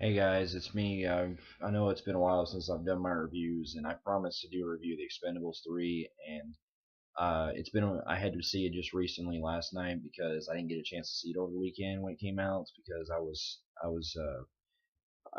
Hey guys, it's me. I know it's been a while since I've done my reviews, and I promised to do a review of the Expendables 3, and I had to see it just recently last night because I didn't get a chance to see it over the weekend when it came out because I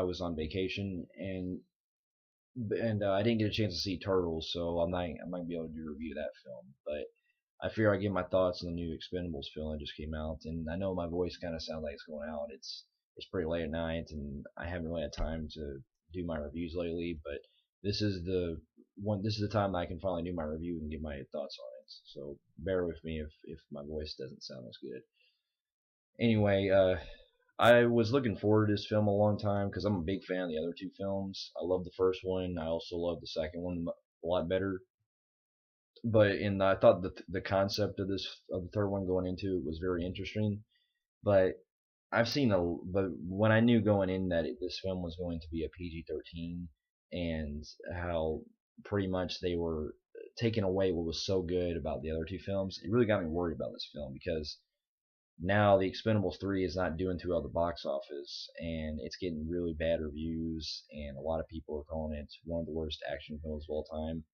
was on vacation and I didn't get a chance to see Turtles, so I'm not gonna be able to do a review of that film. But I figure I give my thoughts on the new Expendables film that just came out, and I know my voice kind of sounds like it's going out. It's pretty late at night, and I haven't really had time to do my reviews lately. But this is the This is the time that I can finally do my review and give my thoughts on it. So bear with me if my voice doesn't sound as good. Anyway, I was looking forward to this film a long time because I'm a big fan of the other two films. I love the first one. I also love the second one a lot better. I thought the concept of the third one going into it was very interesting. But but when I knew going in that this film was going to be a PG-13 and how pretty much they were taking away what was so good about the other two films, it really got me worried about this film because now the Expendables 3 is not doing too well at the box office and it's getting really bad reviews and a lot of people are calling it one of the worst action films of all time.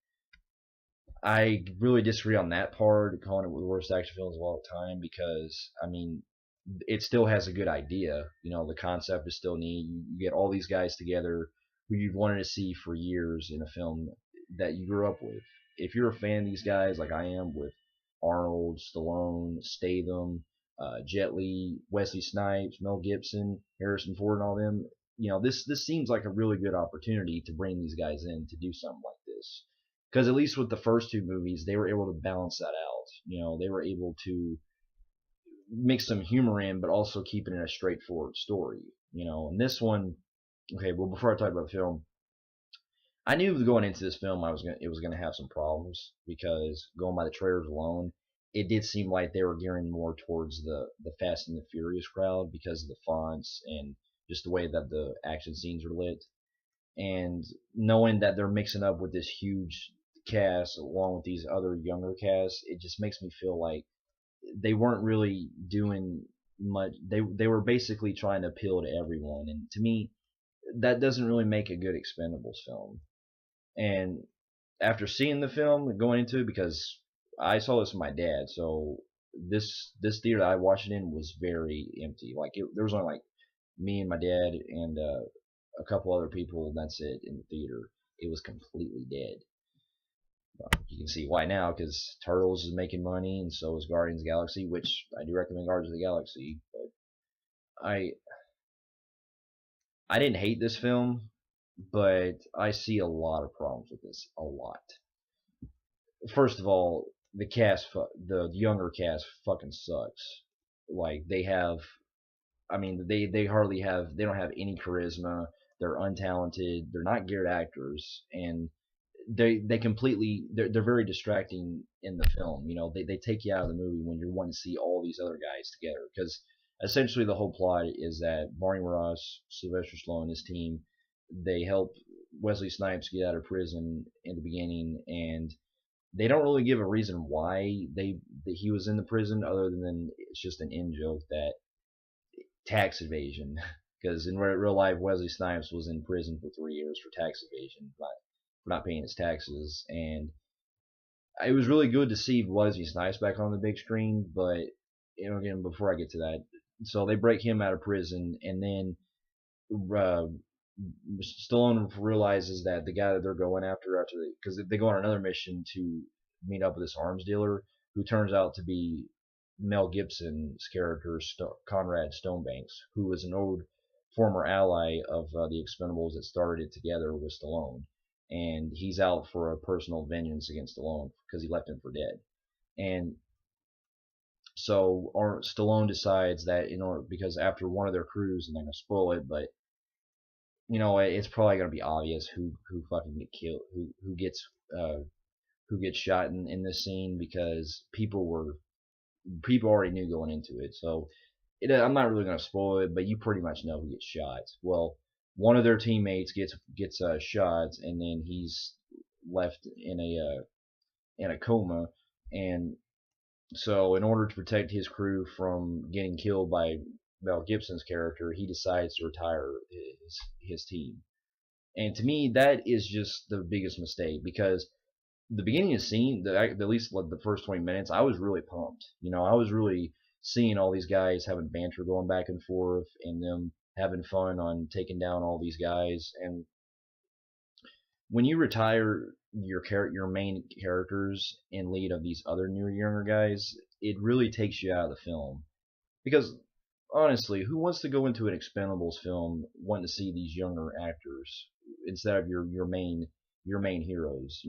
I really disagree on that part, calling it the worst action films of all time, because I mean, it still has a good idea. You know, the concept is still neat. You get all these guys together who you've wanted to see for years in a film that you grew up with. If you're a fan of these guys, like I am, with Arnold, Stallone, Statham, Jet Li, Wesley Snipes, Mel Gibson, Harrison Ford, and all them, this seems like a really good opportunity to bring these guys in to do something like this. Because at least with the first two movies, they were able to balance that out. They were able to mix some humor in, but also keep it in a straightforward story. And this one, okay. Well, before I talk about the film, I knew going into this film it was gonna have some problems because going by the trailers alone, it did seem like they were gearing more towards the Fast and the Furious crowd because of the fonts and just the way that the action scenes are lit. And knowing that they're mixing up with this huge cast along with these other younger casts, it just makes me feel like they weren't really doing much. They were basically trying to appeal to everyone, and to me, that doesn't really make a good Expendables film. And after seeing the film and going into it, because I saw this with my dad, so this theater that I watched it in was very empty. There was only like me and my dad and a couple other people, and that's it in the theater. It was completely dead. You can see why now, because Turtles is making money, and so is Guardians of the Galaxy, which I do recommend Guardians of the Galaxy. But I I didn't hate this film, but I see a lot of problems with this. A lot. First of all, the younger cast fucking sucks. Like they don't have any charisma. They're untalented. They're not geared actors, and they completely they're very distracting in the film. They take you out of the movie when you're wanting to see all these other guys together because essentially the whole plot is that Barney Ross, Sylvester Stallone, and his team, they help Wesley Snipes get out of prison in the beginning, and they don't really give a reason why that he was in the prison other than it's just an in joke that tax evasion. Because in real life, Wesley Snipes was in prison for 3 years for tax evasion, for not paying his taxes. And it was really good to see Wesley Snipes back on the big screen. But again, before I get to that, so they break him out of prison, and then uh, Stallone realizes that the guy that they're going after because they go on another mission to meet up with this arms dealer who turns out to be Mel Gibson's character Conrad Stonebanks, who was an old former ally of the Expendables that started it together with Stallone, and he's out for a personal vengeance against Stallone because he left him for dead. And so Stallone decides that because after one of their crews, and I'm gonna spoil it, but it's probably gonna be obvious who fucking get killed, uh, who gets shot in this scene because people already knew going into it. So I'm not really gonna spoil it, but you pretty much know who gets shot. Well, one of their teammates gets shot, and then he's left in a coma, and so in order to protect his crew from getting killed by Mel Gibson's character, he decides to retire his team. And to me, that is just the biggest mistake because the beginning of the scene, at least like the first 20 minutes, I was really pumped. I was really seeing all these guys having banter going back and forth and them having fun on taking down all these guys. And when you retire your main characters in lead of these other newer younger guys, it really takes you out of the film. Because honestly, who wants to go into an Expendables film wanting to see these younger actors instead of your main heroes?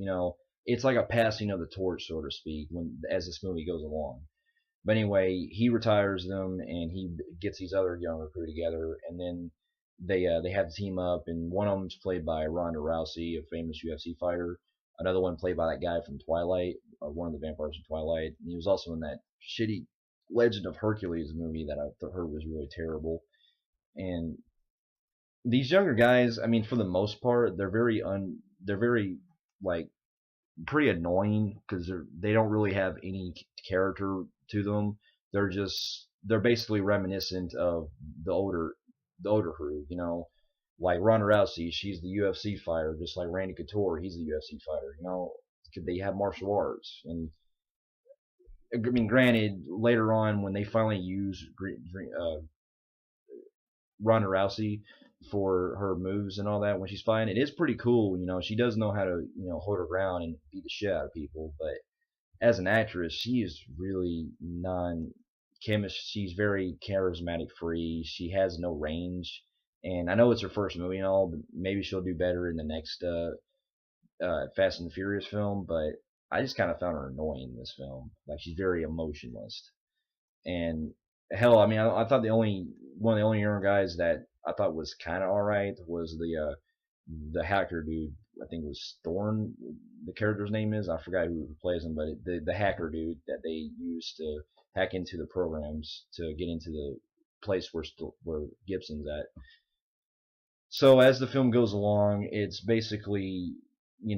It's like a passing of the torch, so to speak, when as this movie goes along. But anyway, he retires them and he gets these other younger crew together, and then they have the team up, and one of them's played by Ronda Rousey, a famous UFC fighter. Another one played by that guy from Twilight, one of the vampires from Twilight. And he was also in that shitty Legend of Hercules movie that I heard was really terrible. And these younger guys, I mean, for the most part, they're very like pretty annoying because they don't really have any character to them. They're basically reminiscent of the older crew. Like Ronda Rousey, she's the UFC fighter, just like Randy Couture, he's the UFC fighter. They have martial arts, and I mean, granted, later on when they finally use Ronda Rousey for her moves and all that when she's fighting, it is pretty cool. She does know how to hold her ground and beat the shit out of people. But as an actress, she is really non-chemist. She's very charismatic free. She has no range. And I know it's her first movie and all, but maybe she'll do better in the next Fast and the Furious film. But I just kind of found her annoying in this film. Like she's very emotionless. And hell, I mean, I thought the only one of the only younger guys that I thought was kind of all right was the hacker dude. I think it was Thorn. The character's name is. I forgot who plays him, but the hacker dude that they used to hack into the programs to get into the place where Gibson's at. So as the film goes along, it's basically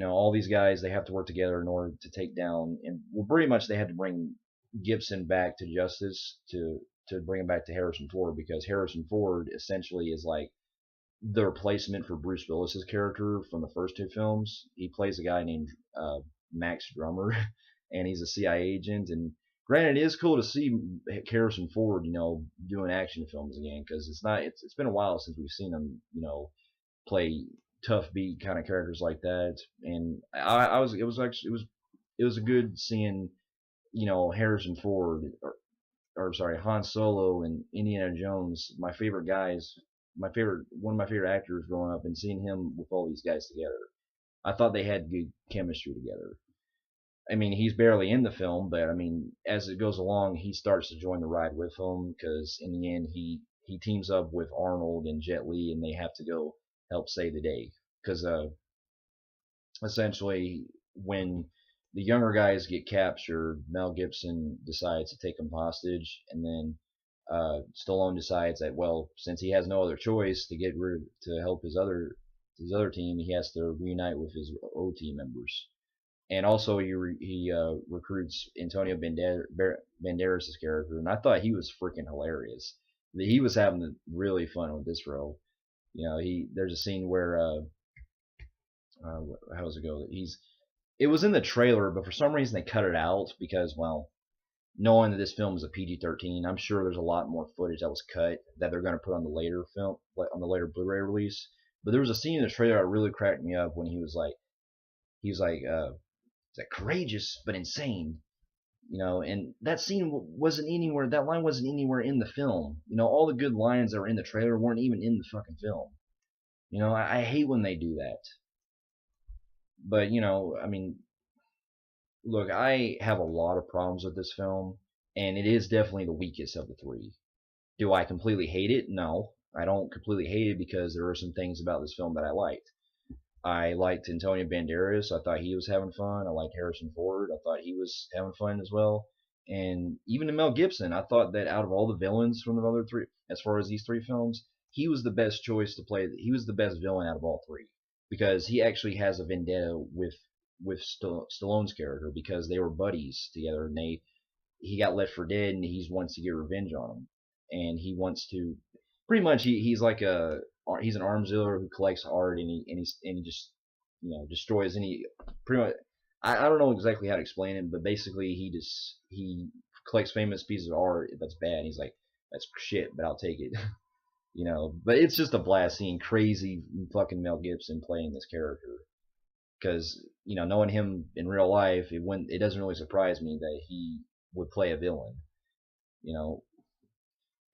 all these guys, they have to work together in order to take down, and well, pretty much they had to bring Gibson back to justice to bring him back to Harrison Ford, because Harrison Ford essentially is like the replacement for Bruce Willis's character from the first two films. He plays a guy named Max Drummer, and he's a CIA agent. And granted, it is cool to see Harrison Ford, doing action films again, because it's been a while since we've seen him, play tough beat kind of characters like that. And it was a good seeing Harrison Ford, or sorry, Han Solo and Indiana Jones, my favorite guys, one of my favorite actors growing up, and seeing him with all these guys together. I thought they had good chemistry together. I mean, he's barely in the film, but I mean, as it goes along, he starts to join the ride with them, because in the end, he teams up with Arnold and Jet Li, and they have to go help save the day. Because essentially, when the younger guys get captured, Mel Gibson decides to take them hostage, and then Stallone decides that, well, since he has no other choice to help his other team, he has to reunite with his old team members. And also he recruits Antonio Banderas' character, and I thought he was freaking hilarious. He was having really fun with this role. There's a scene where how does it go? It was in the trailer, but for some reason they cut it out because, well, knowing that this film is a PG-13, I'm sure there's a lot more footage that was cut that they're going to put on the later film, on the later Blu-ray release. But there was a scene in the trailer that really cracked me up when he was like, courageous but insane, and that scene wasn't anywhere. That line wasn't anywhere in the film. All the good lines that were in the trailer weren't even in the fucking film. I hate when they do that. But I mean, look, I have a lot of problems with this film, and it is definitely the weakest of the three. Do I completely hate it? No, I don't completely hate it, because there are some things about this film that I liked. I liked Antonio Banderas. I thought he was having fun. I liked Harrison Ford. I thought he was having fun as well. And even Mel Gibson, I thought that out of all the villains from the other three, as far as these three films, he was the best choice to play. He was the best villain out of all three, because he actually has a vendetta with Stallone's character, because they were buddies together, and he got left for dead, and he wants to get revenge on him. and he wants to pretty much he's an arms dealer who collects art, and he just destroys any pretty much. I don't know exactly how to explain it, but basically he collects famous pieces of art that's bad. And he's like, that's shit, but I'll take it. But it's just a blast seeing crazy fucking Mel Gibson playing this character, because knowing him in real life, it doesn't really surprise me that he would play a villain. You know,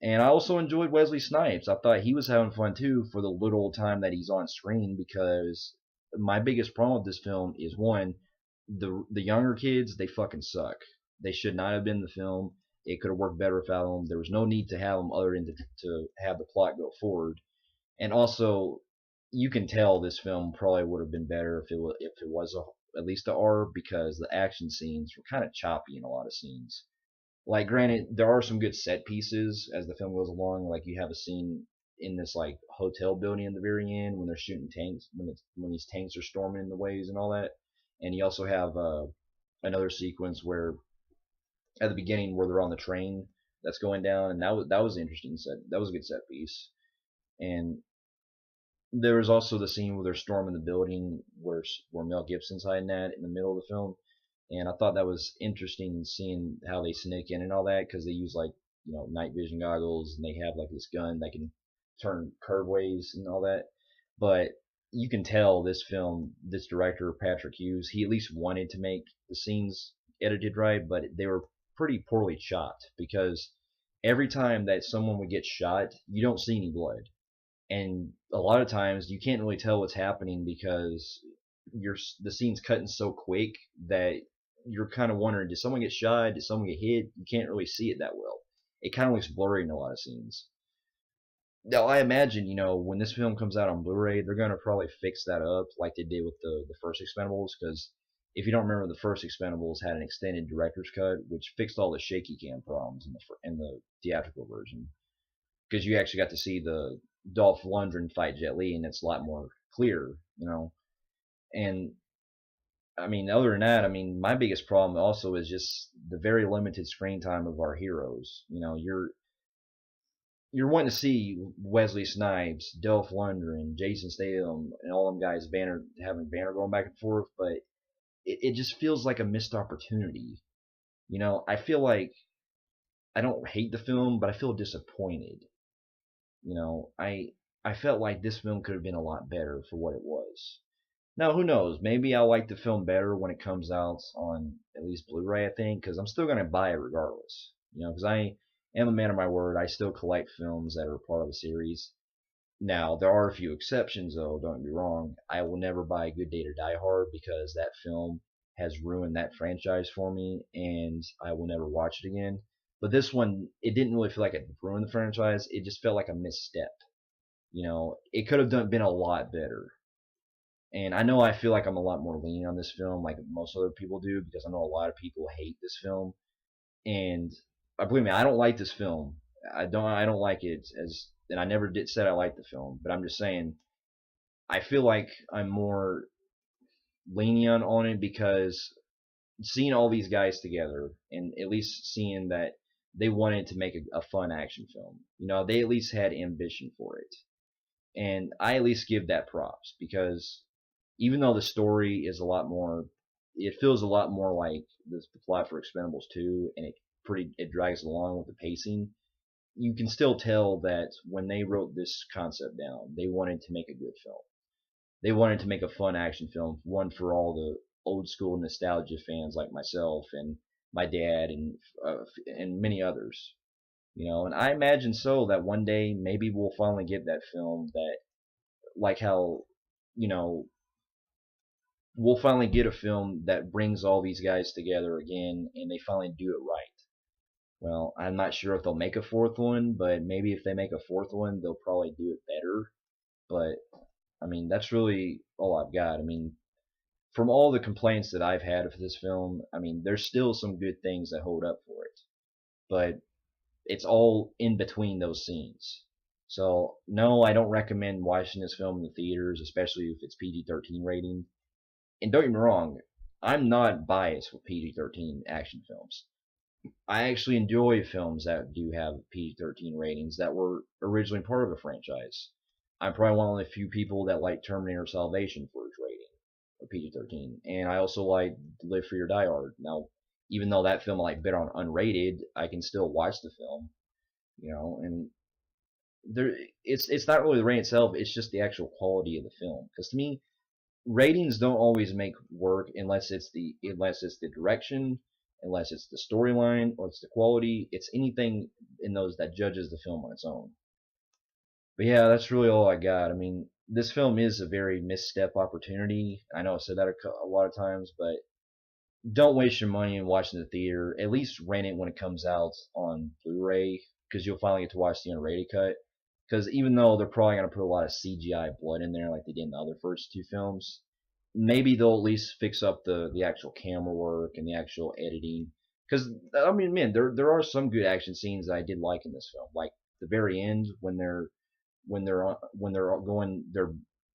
and I also enjoyed Wesley Snipes. I thought he was having fun too for the little time that he's on screen, because my biggest problem with this film is, one, the younger kids, they fucking suck. They should not have been in the film. It could have worked better without them. There was no need to have them other than to have the plot go forward. And also, you can tell this film probably would have been better if it was at least a R, because the action scenes were kind of choppy in a lot of scenes. Like, granted, there are some good set pieces as the film goes along. Like, you have a scene in this like hotel building in the very end when they're shooting tanks, when these tanks are storming in the waves and all that. And you also have another sequence where at the beginning where they're on the train that's going down, and that was interesting set. That was a good set piece. And there was also the scene where they're storming the building where Mel Gibson's hiding at in the middle of the film, and I thought that was interesting seeing how they sneak in and all that, because they use like night vision goggles, and they have like this gun that can turn curveways and all that. But you can tell this director Patrick Hughes, he at least wanted to make the scenes edited right, but they were pretty poorly shot, because every time that someone would get shot, you don't see any blood, and a lot of times you can't really tell what's happening because the scene's cutting so quick that you're kind of wondering, did someone get shot, did someone get hit? You can't really see it that well. It kind of looks blurry in a lot of scenes. Now I imagine, when this film comes out on Blu-ray, they're gonna probably fix that up like they did with the first Expendables, because if you don't remember, the first Expendables had an extended director's cut, which fixed all the shaky cam problems in the theatrical version, because you actually got to see the Dolph Lundgren fight Jet Li, and it's a lot more clear. And I mean, other than that, I mean, my biggest problem also is just the very limited screen time of our heroes. You're wanting to see Wesley Snipes, Dolph Lundgren, Jason Statham, and all them guys having banner going back and forth, but it just feels like a missed opportunity. I feel like I don't hate the film, but I feel disappointed. I felt like this film could have been a lot better for what it was. Now, who knows? Maybe I'll like the film better when it comes out on at least Blu-ray, I think, because I'm still going to buy it regardless. Because I am a man of my word. I still collect films that are part of a series. Now, there are a few exceptions, though, don't get me wrong. I will never buy Good Day to Die Hard, because that film has ruined that franchise for me, and I will never watch it again. But this one, it didn't really feel like it ruined the franchise. It just felt like a misstep. It could have been a lot better. And I know I feel like I'm a lot more lenient on this film, like most other people do, because I know a lot of people hate this film. And believe me, I don't like this film. I don't like it, and I never did said I liked the film, but I'm just saying I feel like I'm more lenient on it, because seeing all these guys together, and at least seeing that they wanted to make a fun action film. They at least had ambition for it. And I at least give that props, because even though the story is a lot more, it feels a lot more like the plot for Expendables 2, and it drags along with the pacing. You can still tell that when they wrote this concept down, they wanted to make a good film. They wanted to make a fun action film, one for all the old school nostalgia fans like myself and my dad and many others. And I imagine so that one day maybe we'll finally get that film that, like how, you know, we'll finally get a film that brings all these guys together again, and they finally do it right. Well, I'm not sure if they'll make a fourth one, but maybe if they make a fourth one, they'll probably do it better. But I mean, that's really all I've got. I mean, from all the complaints that I've had of this film, I mean, there's still some good things that hold up for it, but it's all in between those scenes. So no, I don't recommend watching this film in the theaters, especially if it's PG-13 rating. And don't get me wrong, I'm not biased with PG-13 action films. I actually enjoy films that do have PG-13 ratings that were originally part of the franchise. I'm probably one of the few people that like Terminator Salvation for its rating of PG-13, and I also like Live Free or Die Hard. Now, even though that film I like better on unrated, I can still watch the film, and there it's not really the rating itself, it's just the actual quality of the film. Because to me, ratings don't always make work unless it's the direction, unless it's the storyline, or it's the quality. It's anything in those that judges the film on its own. But yeah, that's really all I got. I mean, this film is a very misstep opportunity. I know I said that a lot of times, but don't waste your money in watching the theater. At least rent it when it comes out on Blu-ray, because you'll finally get to watch the unrated cut. Because even though they're probably going to put a lot of CGI blood in there like they did in the other first two films, maybe they'll at least fix up the actual camera work and the actual editing. Because I mean, man, there are some good action scenes that I did like in this film, like the very end when they're going they're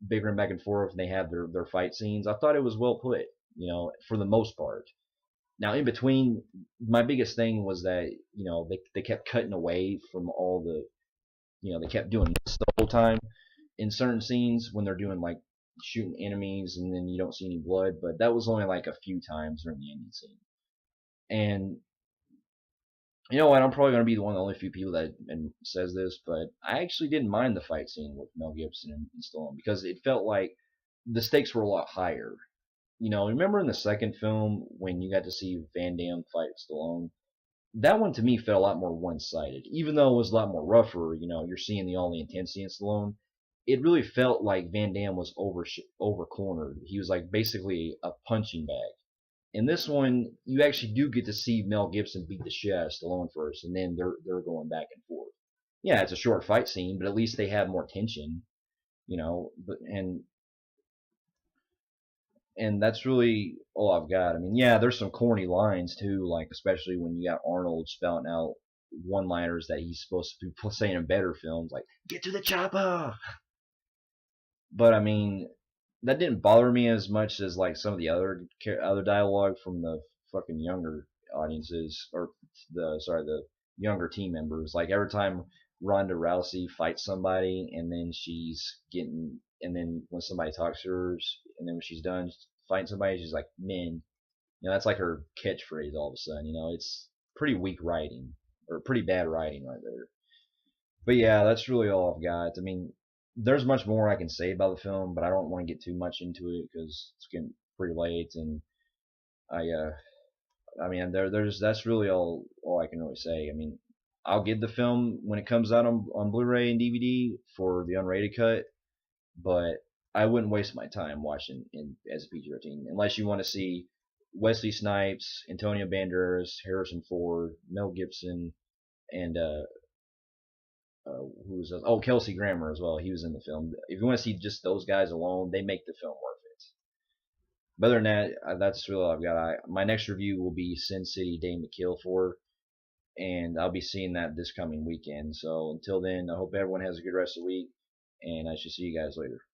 bickering back and forth and they have their fight scenes. I thought it was well put, for the most part. Now, in between, my biggest thing was that they kept cutting away from all they kept doing this the whole time in certain scenes when they're doing like shooting enemies and then you don't see any blood, but that was only like a few times during the ending scene. And you know what? I'm probably going to be one of the only few people that says this, but I actually didn't mind the fight scene with Mel Gibson and Stallone because it felt like the stakes were a lot higher. Remember in the second film when you got to see Van Damme fight Stallone? That one to me felt a lot more one-sided. Even though it was a lot more rougher, you're seeing all the intensity in Stallone. It really felt like Van Damme was over cornered. He was like basically a punching bag. In this one, you actually do get to see Mel Gibson beat the shit out of Stallone first, and then they're going back and forth. Yeah, it's a short fight scene, but at least they have more tension, But and that's really all I've got. I mean, yeah, there's some corny lines too, like especially when you got Arnold spouting out one-liners that he's supposed to be saying in better films, like "Get to the chopper." But I mean, that didn't bother me as much as like some of the other dialogue from the fucking younger audiences, or the younger team members. Like every time Ronda Rousey fights somebody, and then when somebody talks to her, and then when she's done fighting somebody, she's like, "Men." That's like her catchphrase all of a sudden. It's pretty weak writing, or pretty bad writing right there. But yeah, that's really all I've got. I mean, there's much more I can say about the film, but I don't want to get too much into it because it's getting pretty late, and I I mean, there's that's really all I can really say. I mean, I'll get the film when it comes out on Blu-ray and DVD for the unrated cut, but I wouldn't waste my time watching in as a PG-13 unless you want to see Wesley Snipes, Antonio Banderas, Harrison Ford, Mel Gibson, and who was Kelsey Grammer as well. He was in the film. If you want to see just those guys alone, they make the film worth it. But other than that, that's really all I've got. My next review will be Sin City: Dame to Kill For, and I'll be seeing that this coming weekend. So until then, I hope everyone has a good rest of the week, and I shall see you guys later.